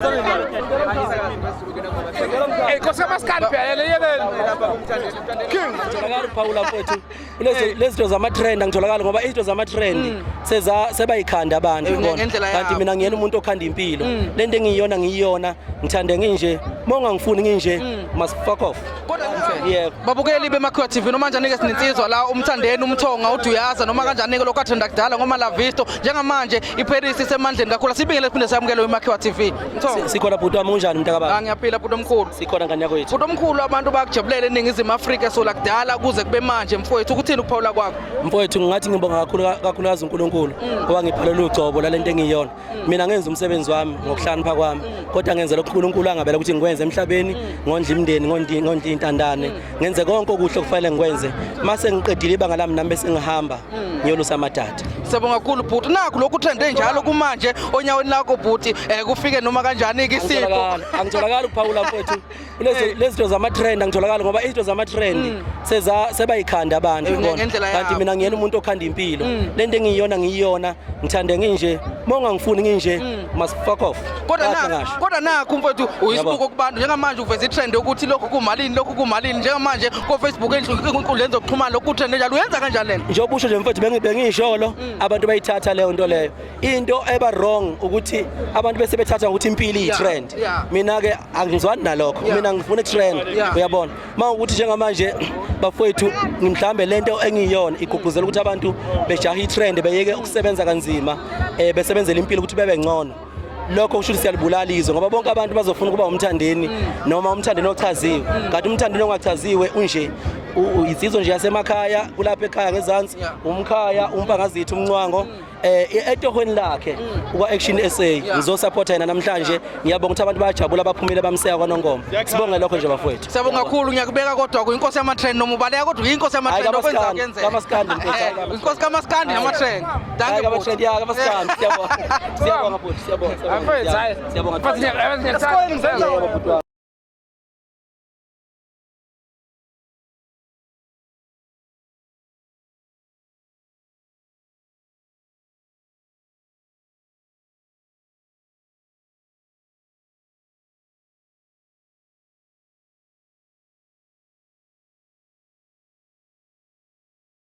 Hey, kosa maskani pia yele. King. Ngitholakala Paula mfowethu. Lezinto zama-trend angitholakala ngoba izinto zama-trend sebayikhanda abantu ngibona. Kanti mina ngiyena umuntu okhanda impilo. Lento engiyiyona ngithande nginje. Mongangifuni nginje must fuck off. Yeah. Babukeli bemakhiwa TV noma kanjani ke sinensizwa la umthandeni umthonga uthi uyaza noma kanjani ke lokho athanda kudala ngoma la visto njengamanje iParis isemandleni kakhulu sibingele siphinde samukele emakhiwa TV. Sikhona bhuti wami unjani mntakababa? Ngiyaphila bhuti omkhulu. Sikhona ngane yakwethu. Bhuti omkhulu abantu bakujabulele eningizimu Afrika so la kudala kuze kube manje mfowethu ukuthini ukuphawula kwakho? Mfowethu ngathi ngibonga kakhulukazi uNkulunkulu ngoba ngiphalela ugcobo lalento engiyona. Mina ngenza umsebenzi wami ngokuhlanipha kwami kodwa ngenza lokho uNkulunkulu angabela ukuthi ngikwenze emhlabeni ngondla imndeni ngondla intandane ngenze konke okuhle kufanele ngikwenze mase ngiqedile ibanga lami nami bese ngihamba ngiyolusa amadada. Sibonga kakhulu bhuti nakho lokhu trende njalo kumanje onyaweni lakho bhuti kufike noma kanjani ke isipho angitholakala uPaula mfowethu lezinto zama-trend angitholakala ngoba izinto zama-trend sebayikhanda abantu ngibona. Kanti mina ngiyena umuntu okhanda impilo lento engiyiyona ngithande nginje mongangifuni nginje must fuck off. Kodwa nakho mfowethu uyisibuko kubantu njengamanje uveza itrend ukuthi lokhu kumalini njengamanje ko Facebook enkundleni zokuxhumana lokhu trend njalo uyenza kanjani lento? Njengoba usho nje mfowethu bengiyisholo abantu bayithatha leyo nto leyo. Into eba wrong ukuthi abantu bese bethatha ukuthi impilo iyi-trend. Mina ke angizwani nalokho. Mina ngifuna trend uyabona. Mawukuthi njengamanje bafowethu ngimhlambe lento engiyiyona iguguzela ukuthi abantu bejaha i-trend beyeke ukusebenza kanzima besebenzela impilo ukuthi bebe ngcono. Lokho kusho ukuthi siyalibulala izwe ngoba bonke abantu bazofuna ukuba umthandeni noma umthandeni ochaziwe. Kanti umthandeni ongachaziwe unje izizwe nje yasemakhaya kulapha ekhaya ngezansi umkhaya umpangazithi umncwango etohweni lakhe kwa-Action SA ngizosupporta yena namhlanje. Ngiyabonga ukuthi abantu bayajabula baphumile bamseka kwaNongoma. Sibonge lokho nje bafowethu. Siyabonga kakhulu ngiyakubeka kodwa kuyinkosi yama-trend noma ubaleka kodwa uyinkosi yama-trend okwenza kuyenzeka. Kamaskandi inkosi kamaskandi nama-trend. Danke kamatrend ya kamaskandi siyabonga. Siyabonga bhuti siyabonga. Siyabonga.